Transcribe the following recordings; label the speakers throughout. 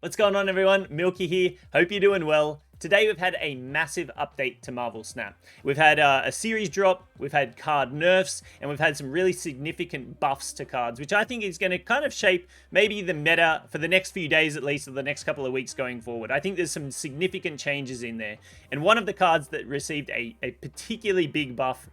Speaker 1: What's going on, everyone? Milky here. Hope you're doing well. Today we've had a massive update to MarvelSNAP. We've had a series drop, we've had card nerfs, and we've had some really significant buffs to cards, which I think is going to kind of shape maybe the meta for the next few days at least, or the next couple of weeks going forward. I think there's some significant changes in there. And one of the cards that received a particularly big buff,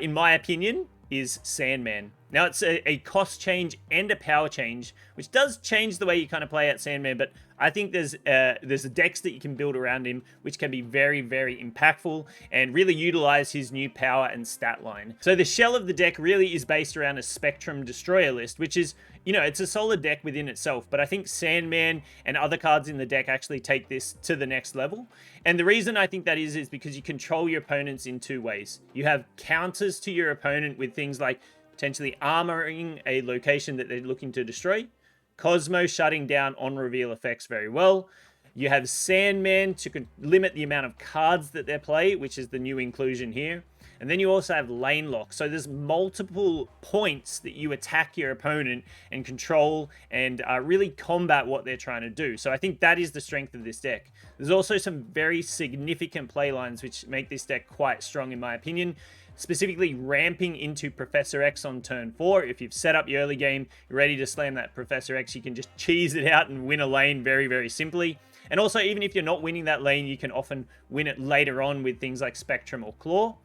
Speaker 1: in my opinion, is Sandman. Now, it's a cost change and a power change, which does change the way you kind of play at Sandman, but I think there's decks that you can build around him, which can be very, very impactful and really utilize his new power and stat line. So the shell of the deck really is based around a Spectrum Destroyer list, which is, you know, it's a solid deck within itself, but I think Sandman and other cards in the deck actually take this to the next level. And the reason I think that is because you control your opponents in two ways. You have counters to your opponent with things like potentially armoring a location that they're looking to destroy, Cosmo shutting down on reveal effects very well. You have Sandman to limit the amount of cards that they play, which is the new inclusion here. And then you also have lane lock. So there's multiple points that you attack your opponent and control and really combat what they're trying to do. So I think that is the strength of this deck. There's also some very significant play lines which make this deck quite strong in my opinion. Specifically ramping into Professor X on turn 4. If you've set up your early game, you're ready to slam that Professor X, you can just cheese it out and win a lane very, very simply. And also, even if you're not winning that lane, you can often win it later on with things like Spectrum or Claw.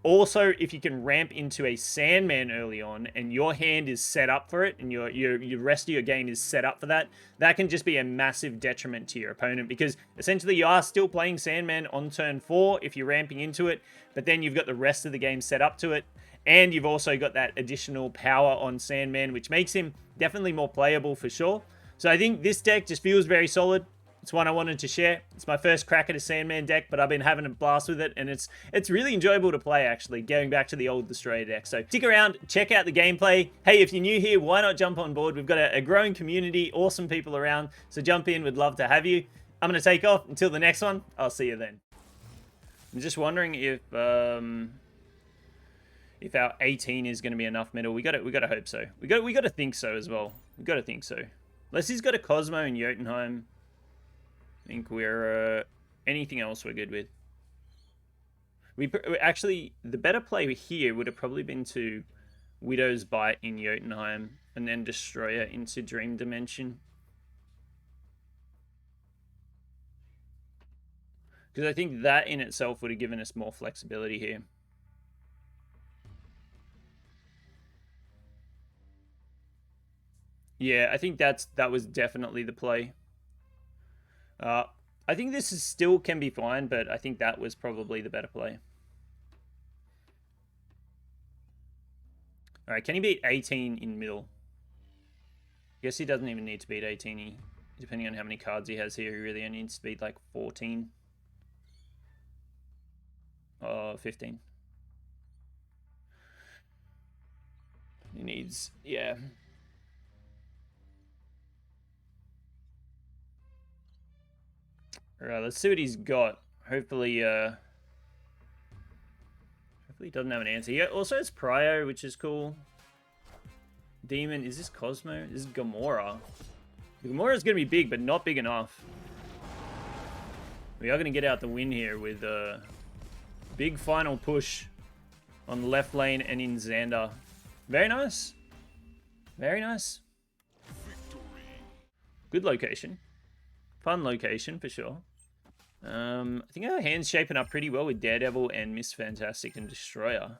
Speaker 1: Also, if you can ramp into a Sandman early on and your hand is set up for it and your rest of your game is set up for that, that can just be a massive detriment to your opponent because essentially you are still playing Sandman on turn 4 if you're ramping into it, but then you've got the rest of the game set up to it. And you've also got that additional power on Sandman, which makes him definitely more playable for sure. So I think this deck just feels very solid. It's one I wanted to share. It's my first crack at a Sandman deck, but I've been having a blast with it, and it's really enjoyable to play, actually, going back to the old Destroyer deck. So stick around, check out the gameplay. Hey, if you're new here, why not jump on board? We've got a growing community, awesome people around, so jump in. We'd love to have you. I'm going to take off. Until the next one, I'll see you then. I'm just wondering if our 18 is going to be enough metal. We got to hope so. We got to think so as well. We got to think so. Unless he's got a Cosmo in Jotunheim. I think we're anything else we're good with. We actually, the better play here would have probably been to Widow's Bite in Jotunheim and then Destroyer into Dream Dimension. Because I think that in itself would have given us more flexibility here. Yeah, I think that was definitely the play. I think this is still can be fine, but I think that was probably the better play. Alright, can he beat 18 in middle? Guess he doesn't even need to beat 18. Depending on how many cards he has here, he really only needs to beat like 14. 15. He needs, yeah. Alright, let's see what he's got. Hopefully he doesn't have an answer. He also has Prio, which is cool. Demon, is this Cosmo? This is Gamora. Gamora's going to be big, but not big enough. We are going to get out the win here with a big final push on the left lane and in Xander. Very nice. Very nice. Good location. Fun location for sure. I think our hand's shaping up pretty well with Daredevil and Miss Fantastic and Destroyer.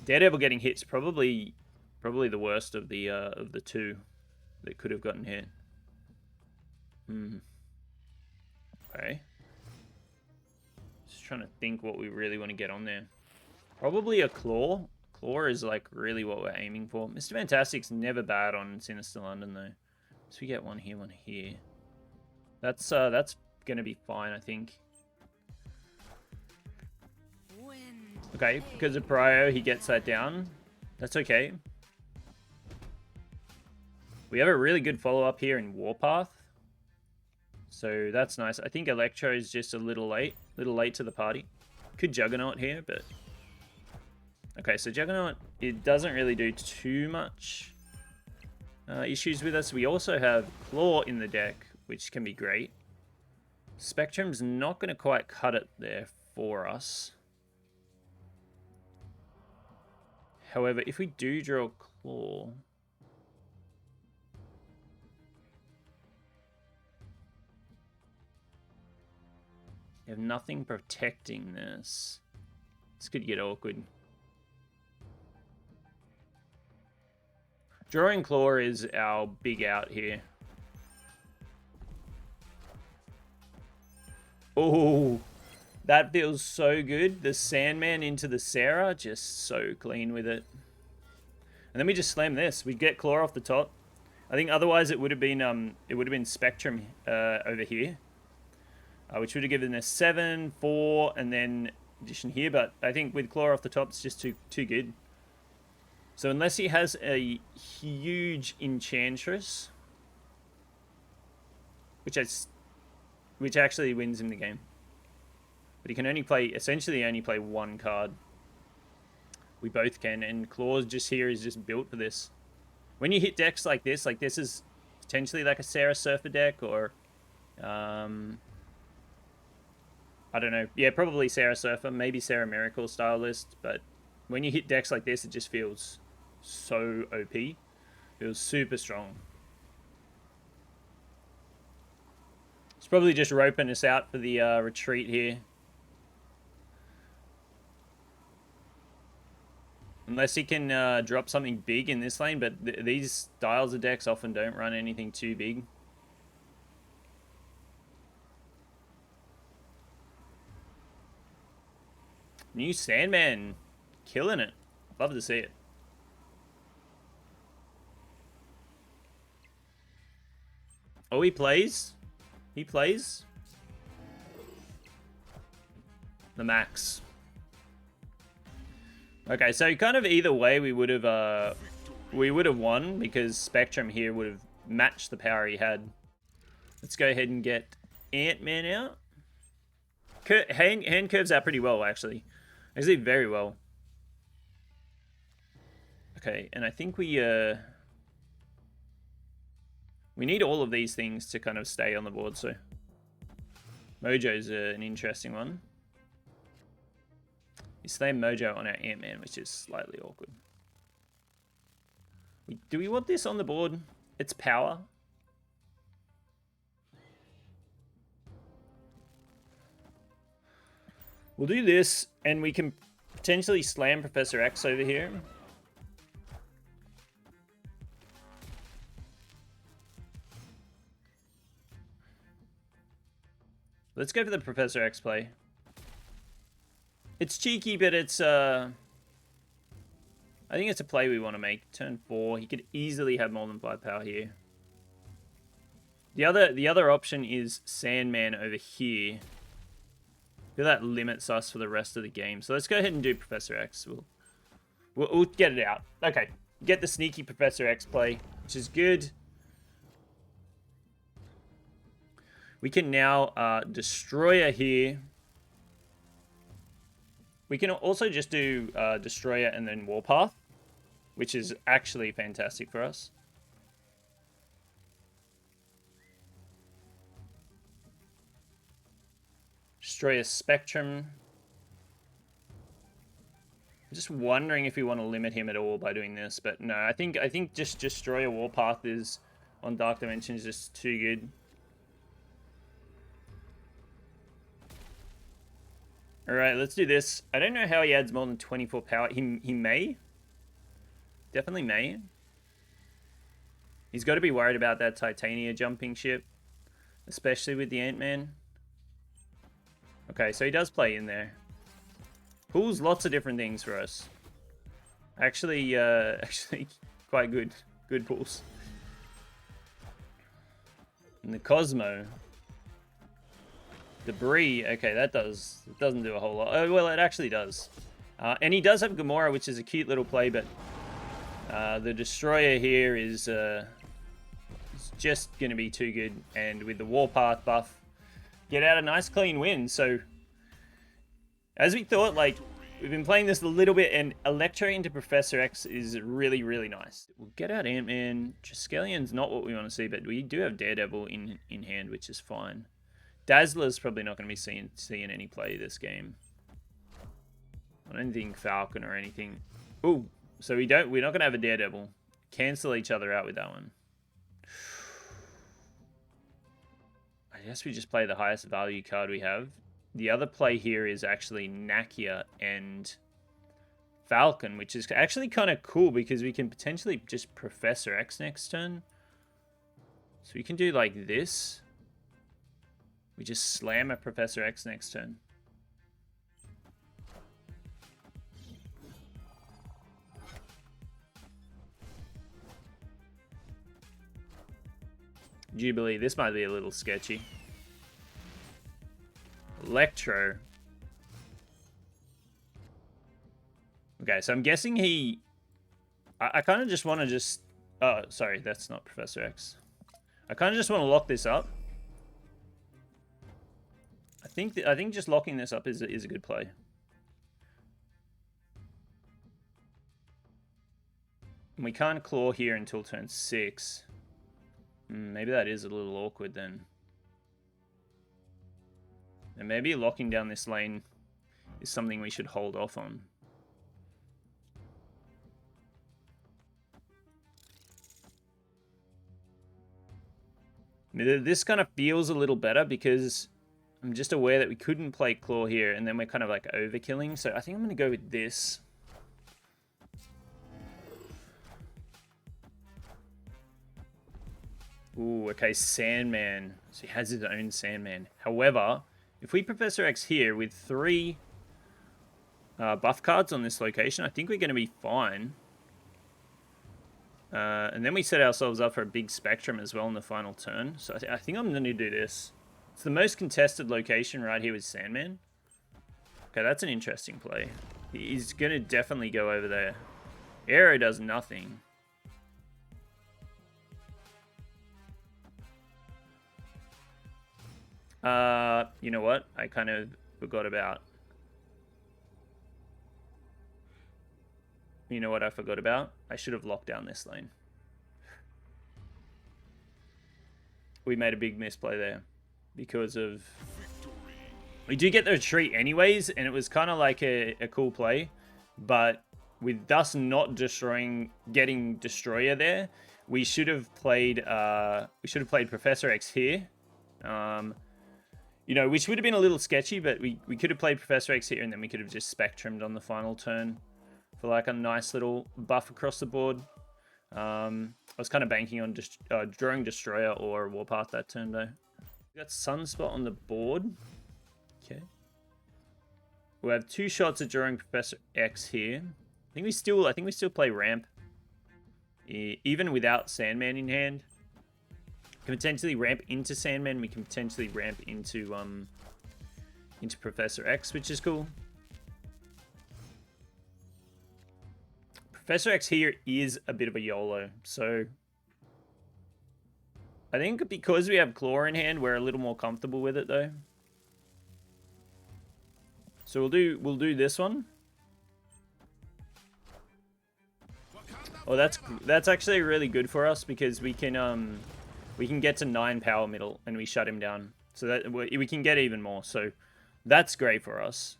Speaker 1: Daredevil getting hit's probably the worst of the two that could have gotten hit. Okay. Just trying to think what we really want to get on there. Probably a Claw. Claw is like really what we're aiming for. Mr. Fantastic's never bad on Sinister London though. So we get one here, one here. That's gonna be fine, I think. Okay, because of Prio, he gets that down. That's okay. We have a really good follow-up here in Warpath. So that's nice. I think Electro is just a little late to the party. Could Juggernaut here, but... Okay, so Juggernaut it doesn't really do too much issues with us. We also have Claw in the deck, which can be great. Spectrum's not going to quite cut it there for us. However, if we do draw Claw... you have nothing protecting this. This could get awkward. Drawing Claw is our big out here. Oh, that feels so good. The Sandman into the Sarah, just so clean with it. And then we just slam this. We get Claw off the top. I think otherwise it would have been Spectrum over here, which would have given us 7, 4, and then addition here. But I think with Claw off the top, it's just too good. So unless he has a huge Enchantress, which actually wins him the game, but he can essentially only play one card. We both can, and Claw just here is just built for this. When you hit decks like this is potentially like a Sarah Surfer deck, or I don't know. Yeah, probably Sarah Surfer, maybe Sarah Miracle style list, but when you hit decks like this, it just feels so OP. Feels super strong. It's probably just roping us out for the retreat here. Unless he can drop something big in this lane, but these styles of decks often don't run anything too big. New Sandman, killing it. Love to see it. Oh, he plays. He plays. The max. Okay, so kind of either way we would have won, because Spectrum here would have matched the power he had. Let's go ahead and get Ant-Man out. Hand curves out pretty well, actually. Actually, very well. Okay, and I think we need all of these things to kind of stay on the board, so Mojo's an interesting one. We slam Mojo on our Ant-Man, which is slightly awkward. Do we want this on the board? It's power. We'll do this, and we can potentially slam Professor X over here. Let's go for the Professor X play. It's cheeky, but it's I think it's a play we want to make. Turn 4. He could easily have more than 5 power here. The other option is Sandman over here. I feel that limits us for the rest of the game. So let's go ahead and do Professor X. We'll get it out. Okay. Get the sneaky Professor X play, which is good. We can now Destroyer here. We can also just do Destroyer and then Warpath, which is actually fantastic for us. Destroyer Spectrum. I'm just wondering if we want to limit him at all by doing this, but no, I think just Destroyer Warpath is on Dark Dimensions just too good. Alright, let's do this. I don't know how he adds more than 24 power. He may. Definitely may. He's got to be worried about that Titania jumping ship, especially with the Ant-Man. Okay, so he does play in there. Pulls lots of different things for us. Actually quite good. Good pulls. And the Cosmo. Debris, okay, it doesn't do a whole lot. Oh, well, it actually does. And he does have Gamora, which is a cute little play, but the Destroyer here is just going to be too good. And with the Warpath buff, get out a nice clean win. So, as we thought, like, We've been playing this a little bit, and Electro into Professor X is really, really nice. We'll get out Ant-Man. Triskellion's not what we want to see, but we do have Daredevil in hand, which is fine. Dazzler's probably not going to be seeing any play this game. I don't think Falcon or anything. Ooh, so we're not going to have a Daredevil. Cancel each other out with that one. I guess we just play the highest value card we have. The other play here is actually Nakia and Falcon, which is actually kind of cool because we can potentially just Professor X next turn. So we can do like this. We just slam a Professor X next turn. Jubilee, this might be a little sketchy. Electro. Okay, so I'm guessing he... I kind of just want to just... Oh, sorry, that's not Professor X. I kind of just want to lock this up. I think just locking this up is a good play. And we can't claw here until turn 6. Maybe that is a little awkward then. And maybe locking down this lane is something we should hold off on. This kind of feels a little better because I'm just aware that we couldn't play Claw here and then we're kind of like overkilling. So I think I'm going to go with this. Ooh, okay, Sandman. So he has his own Sandman. However, if we Professor X here with 3 buff cards on this location, I think we're going to be fine. And then we set ourselves up for a big spectrum as well in the final turn. So I think I'm going to do this. It's the most contested location right here with Sandman. Okay, that's an interesting play. He's going to definitely go over there. Arrow does nothing. You know what? I kind of forgot about. You know what I forgot about? I should have locked down this lane. We made a big misplay there because of... We do get the retreat anyways, and it was kind of like a cool play. But with us not getting Destroyer there, we should have played Professor X here. You know, which would have been a little sketchy, but we could have played Professor X here, and then we could have just Spectrumed on the final turn for like a nice little buff across the board. I was kind of banking on just drawing Destroyer or Warpath that turn though. We got Sunspot on the board. Okay. We have 2 shots at drawing Professor X here. I think we still play Ramp, even without Sandman in hand. Can potentially ramp into Sandman. We can potentially ramp into Professor X, which is cool. Professor X here is a bit of a YOLO, so I think because we have Claw in hand, we're a little more comfortable with it though. So we'll do this one. Oh, that's actually really good for us because we can get to 9 power middle and we shut him down. So that we can get even more. So that's great for us.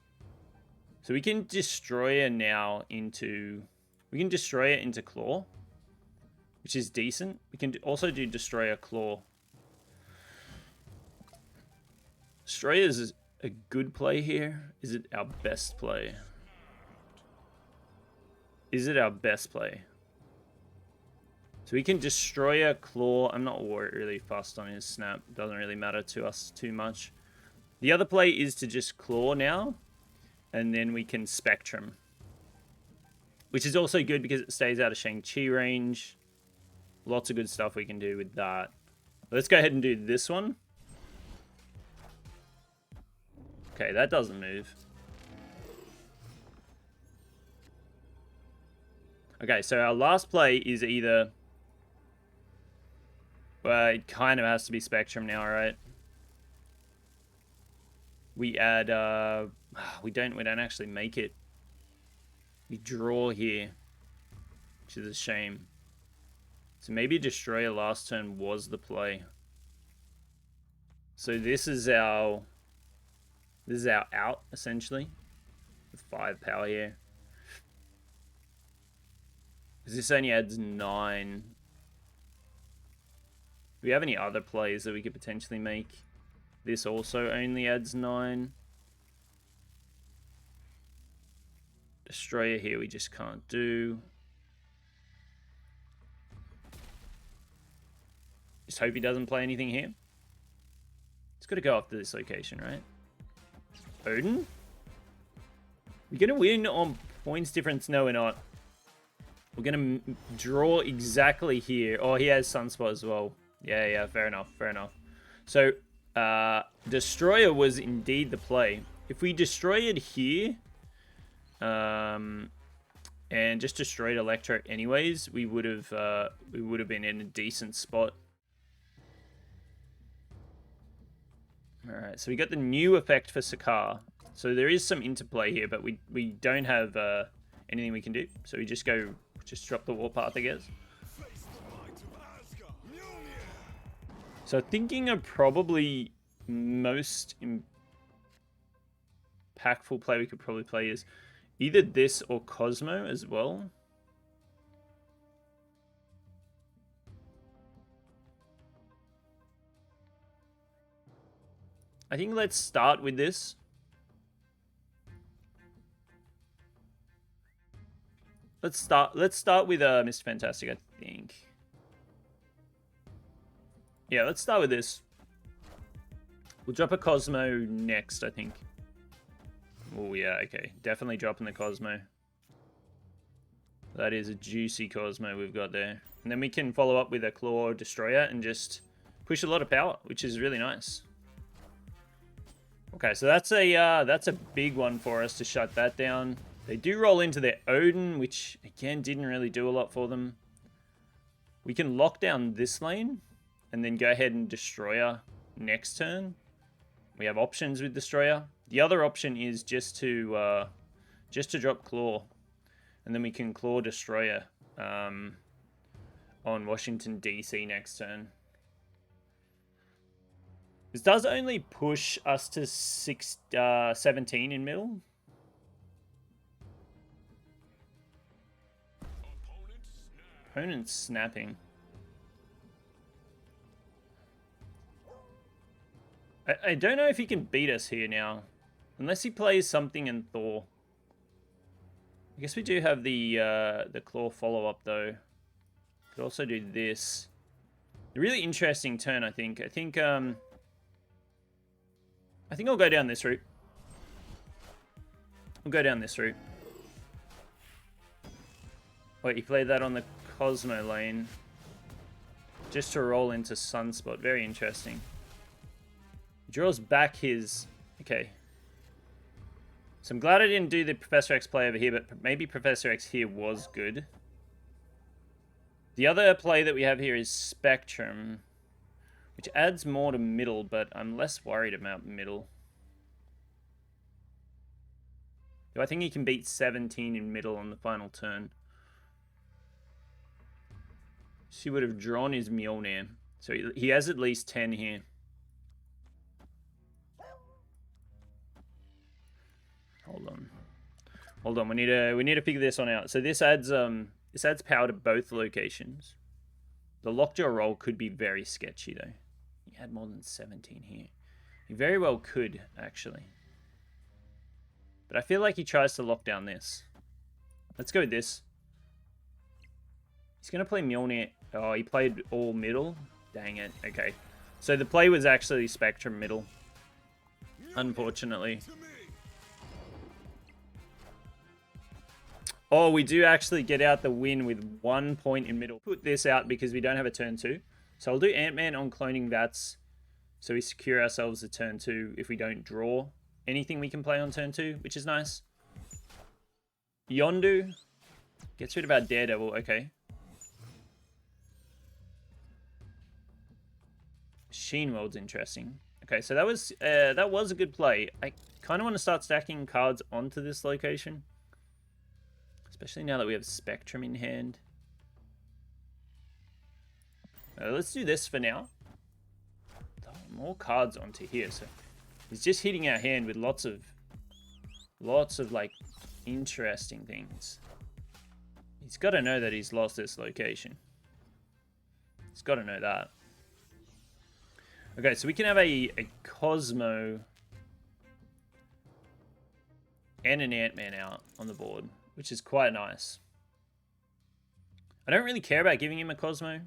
Speaker 1: So we can destroy it now into... We can destroy it into Claw, which is decent. We can also do Destroyer Claw. Destroyer is a good play here. Is it our best play? Is it our best play? So we can Destroyer Claw. I'm not really fussed on his snap. Doesn't really matter to us too much. The other play is to just Claw now, and then we can Spectrum, which is also good because it stays out of Shang-Chi range. Lots of good stuff we can do with that. Let's go ahead and do this one. Okay, that doesn't move. Okay, so our last play is either... Well, it kind of has to be Spectrum now, right? We add... We don't actually make it We draw here, which is a shame. So maybe Destroyer last turn was the play. So this is our out, essentially. With 5 power here. Because this only adds 9. Do we have any other plays that we could potentially make? This also only adds 9. Destroyer here we just can't do. Just hope he doesn't play anything here. It's got to go after this location, right? Odin? We're going to win on points difference? No, we're not. We're going to draw exactly here. Oh, he has Sunspot as well. Yeah, fair enough, fair enough. So, Destroyer was indeed the play. If we destroyed here, and just destroyed Electro anyways, we would have been in a decent spot. Alright, so we got the new effect for Sakaar. So there is some interplay here, but we don't have anything we can do. So we just drop the Warpath, I guess. So thinking of probably most impactful play we could probably play is either this or Cosmo as well. I think let's start with this. Let's start with Mr. Fantastic, I think. Yeah, let's start with this. We'll drop a Cosmo next, I think. Oh yeah, okay. Definitely dropping the Cosmo. That is a juicy Cosmo we've got there. And then we can follow up with a Claw Destroyer and just push a lot of power, which is really nice. Okay, so that's a big one for us to shut that down. They do roll into their Odin, which again didn't really do a lot for them. We can lock down this lane and then go ahead and Destroyer next turn. We have options with Destroyer. The other option is just to drop Claw, and then we can Claw Destroyer on Washington DC next turn. This does only push us to 17 in middle. Opponent snapping. I don't know if he can beat us here now. Unless he plays something in Thor. I guess we do have the Claw follow-up, though. Could also do this. A really interesting turn, I think. I think I'll go down this route. We'll go down this route. Wait, he played that on the Cosmo lane. Just to roll into Sunspot. Very interesting. Draws back his... Okay. So I'm glad I didn't do the Professor X play over here, but maybe Professor X here was good. The other play that we have here is Spectrum, which adds more to middle, but I'm less worried about middle. I think he can beat 17 in middle on the final turn. So he would have drawn his Mjolnir. So he has at least 10 here. Hold on. We need to figure this one out. So this adds power to both locations. The Lockjaw roll could be very sketchy though. He had more than 17 here. He very well could actually. But I feel like he tries to lock down this. Let's go with this. He's gonna play Mjolnir. Oh, he played all middle. Dang it. Okay. So the play was actually Spectrum middle. Unfortunately. Oh, we do actually get out the win with 1 point in middle. Put this out because we don't have a turn 2. So I'll do Ant-Man on cloning Vats. So we secure ourselves a turn 2 if we don't draw anything we can play on turn 2, which is nice. Yondu gets rid of our Daredevil. Okay. Sheen World's interesting. Okay, so that was a good play. I kind of want to start stacking cards onto this location. Especially now that we have Spectrum in hand. Let's do this for now. Oh, more cards onto here, so he's just hitting our hand with lots of like interesting things. He's got to know that he's lost this location. He's got to know that. Okay, so we can have a Cosmo and an Ant-Man out on the board, which is quite nice. I don't really care about giving him a Cosmo.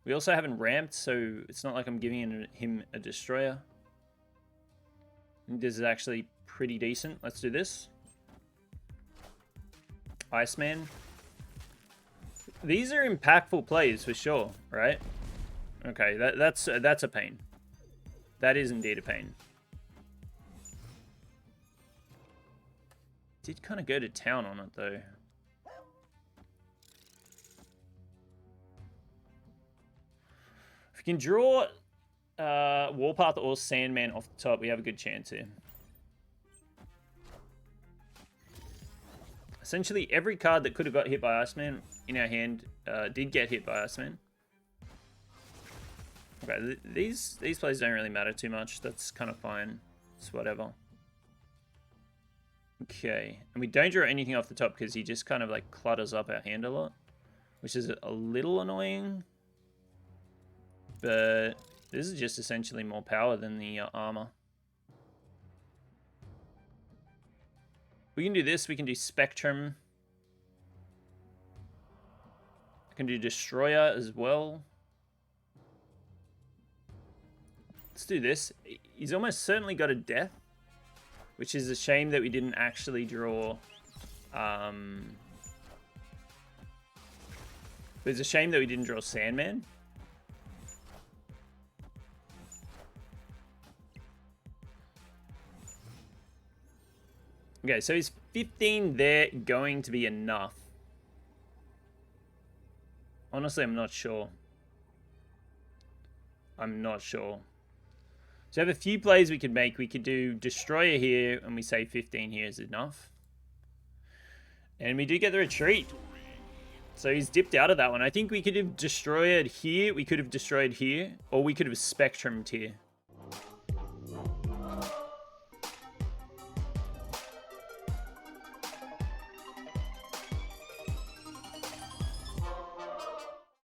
Speaker 1: We also haven't ramped, so it's not like I'm giving him a Destroyer. I think this is actually pretty decent. Let's do this. Iceman. These are impactful plays for sure, right? Okay, that's a pain. That is indeed a pain. Did kind of go to town on it though. If we can draw Warpath or Sandman off the top, we have a good chance here. Essentially, every card that could have got hit by Iceman in our hand did get hit by Iceman. Okay, these plays don't really matter too much. That's kind of fine. It's whatever. Okay, and we don't draw anything off the top because he just kind of like clutters up our hand a lot, which is a little annoying. But this is just essentially more power than the armor. We can do this. We can do Spectrum. I can do Destroyer as well. Let's do this. He's almost certainly got a Death, which is a shame that we didn't actually draw. It's a shame that we didn't draw Sandman. Okay, so is 15 there going to be enough? Honestly, I'm not sure. I'm not sure. So I have a few plays we could make. We could do Destroyer here, and we say 15 here is enough. And we do get the retreat. So he's dipped out of that one. I think we could have destroyed here. We could have destroyed here. Or we could have Spectrumed here.